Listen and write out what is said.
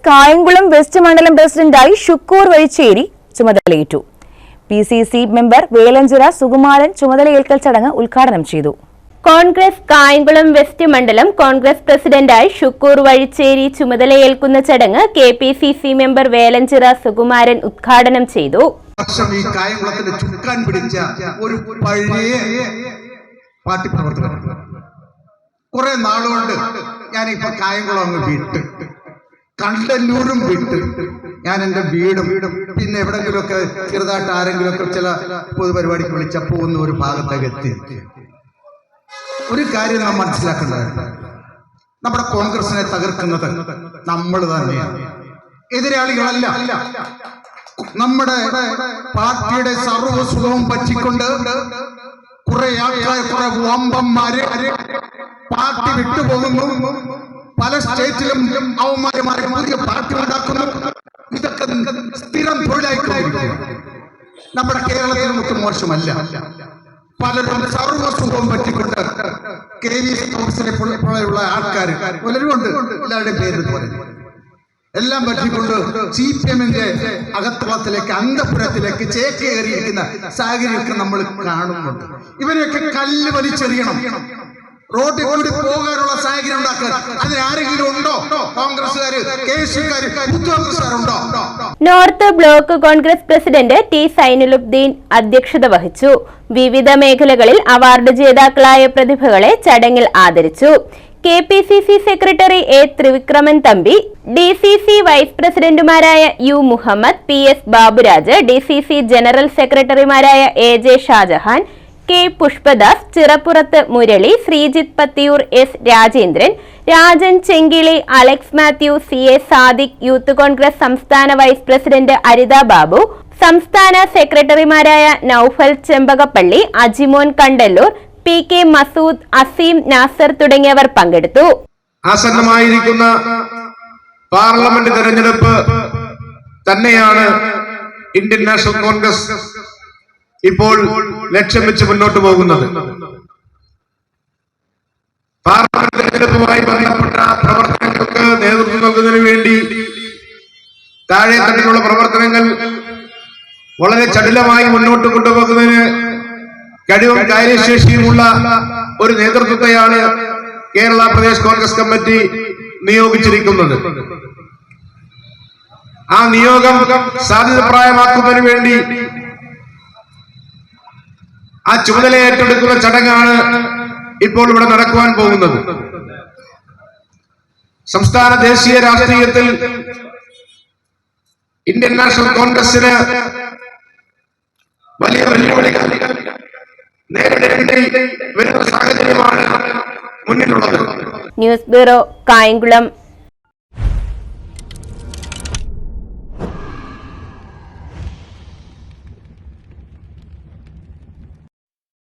Kayamkulam west മണ്ഡലം പ്രസിഡന്റായി ഷുക്കൂർ വഴിച്ചേരി ചുമതലയേറ്റു. PCC മെമ്പർ വേലഞ്ചിറ സുകുമാരൻ ചുമതലയേൽക്കൽ ചടങ്ങ് ഉദ്ഘാടനം ചെയ്തു. കോൺഗ്രസ് കായംകുളം വെസ്റ്റ് മണ്ഡലം കോൺഗ്രസ് പ്രസിഡന്റായി ഷുക്കൂർ വഴിച്ചേരി ചുമതലയേൽക്കുന്ന ചടങ്ങ് KPCC മെമ്പർ വേലഞ്ചിറ സുകുമാരൻ ഉദ്ഘാടനം ചെയ്തു. ഈ കായംകുളത്തിന്റെ ചുക്കാൻ പിടിച്ച ഒരു പഴയ പാർട്ടി പ്രവർത്തകർ കുറെ നാളുകൊണ്ട് ഞാനിപ്പോ കായംകുളം അങ്ങ് വിട്ട് കണ്ടല്ലൂരും വിട്ട് ഞാൻ എന്റെ വീടും പിന്നെ എവിടെങ്കിലുമൊക്കെ ചെറുതായിട്ട് ആരെങ്കിലുമൊക്കെ ചില പൊതുപരിപാടിക്ക് വിളിച്ചപ്പോ ഒന്ന് ഒരു ഭാഗത്തേക്ക് എത്തി. ഒരു കാര്യം നാം മനസ്സിലാക്കേണ്ടത്, നമ്മുടെ കോൺഗ്രസിനെ തകർക്കുന്നത് നമ്മൾ തന്നെയാണ്, എതിരാളികളല്ല. നമ്മുടെ പാർട്ടിയുടെ സർവ്വസുഖവും പറ്റിക്കൊണ്ട് കുറെ ആൾക്കാർ, കുറെ വമ്പന്മാര് പാർട്ടി വിട്ടുപോകുന്നു. പല സ്റ്റേറ്റിലും അവന്മാരുമായി പുതിയ പാർട്ടി ഉണ്ടാക്കുന്നു. ഇതൊക്കെ സ്ഥിരം തൊഴിലായിക്കൊണ്ടിരിക്കുന്നു. നമ്മുടെ കേരളത്തിൽ ഒട്ടും മോശമല്ല. പലരും സർവ്വസുഖവും പറ്റിക്കൊണ്ട് KV തോമസിനെ പോലെയുള്ള ആൾക്കാർ പലരും ഉണ്ട്, എല്ലാവരുടെയും പേര് പോലെ എല്ലാം പറ്റിക്കൊണ്ട് CPM-ന്റെ അകത്തളത്തിലേക്ക്, അന്തപുരത്തിലേക്ക് ചേക്കേറിയിരിക്കുന്ന സാഹചര്യമൊക്കെ നമ്മൾ കാണുന്നുണ്ട്. ഇവരെയൊക്കെ കല്ല് വലിച്ചെറിയണം, റോഡിൽ കൂടി പോകാനുള്ള സാഹചര്യം ഉണ്ടാക്കാൻ അതിനാരെങ്കിലും ഉണ്ടോ? കോൺഗ്രസ്സുകാര്, KSUക്കാര്, കോൺഗ്രസ്സുകാരുണ്ടോ? North block Congress president T Zainulabdeen അധ്യക്ഷത വഹിച്ചു. വിവിധ മേഖലകളിൽ അവാർഡ് ജേതാക്കളായ പ്രതിഭകളെ ചടങ്ങിൽ ആദരിച്ചു. KPCC secretary A Trivikraman Thampi, DCC vice പ്രസിഡന്റുമാരായ U Muhammad, PS Baburaj, DCC general സെക്രട്ടറിമാരായ AJ Shajahan, K Pushpadas, Chirappurathu Murali, Sreejith Pathiyoor, S Rajendran, Rajan Chengili, Alex Mathew, CA Sadiq, youth Congress സംസ്ഥാന വൈസ് പ്രസിഡന്റ് അരിത ബാബു, സംസ്ഥാന സെക്രട്ടറിമാരായ നൌഫൽ ചെമ്പകപ്പള്ളി, അജിമോൻ കണ്ടല്ലൂർ, PK മസൂദ്, അസീം നാസർ തുടങ്ങിയവർ പങ്കെടുത്തു. ആസന്നമായിരിക്കുന്ന പാർലമെന്റ് തെരഞ്ഞെടുപ്പ് തന്നെയാണ് ഇന്ത്യൻ നാഷണൽ കോൺഗ്രസ് ഇപ്പോൾ ലക്ഷ്യം വെച്ച് മുന്നോട്ട് പോകുന്നത്. പാർലമെന്റ് തെരഞ്ഞെടുപ്പുമായി ബന്ധപ്പെട്ട പ്രവർത്തനങ്ങൾക്ക് നേതൃത്വം നൽകുന്നതിന് വേണ്ടി താഴെ തട്ടിലുള്ള പ്രവർത്തനങ്ങൾ വളരെ ചടുലമായി മുന്നോട്ട് കൊണ്ടുപോകുന്നതിന് കഴിവും കാര്യശേഷിയുമുള്ള ഒരു നേതൃത്വത്തെയാണ് കേരള പ്രദേശ് കോൺഗ്രസ് കമ്മിറ്റി നിയോഗിച്ചിരിക്കുന്നത്. ആ നിയോഗം സാധ്യതപ്രായമാക്കുന്നതിന് വേണ്ടി ആ ചുമതല ഏറ്റെടുക്കുന്ന ചടങ്ങാണ് ഇപ്പോൾ ഇവിടെ നടക്കുവാൻ പോകുന്നത്. സംസ്ഥാന ദേശീയ രാഷ്ട്രീയത്തിൽ ഇന്ത്യൻ നാഷണൽ കോൺഗ്രസിന് വലിയ വെല്ലുവിളികൾ നേരിടേണ്ടി വരുന്ന സാഹചര്യമാണ് മുന്നിലുള്ളത്. News bureau, Kayamkulam.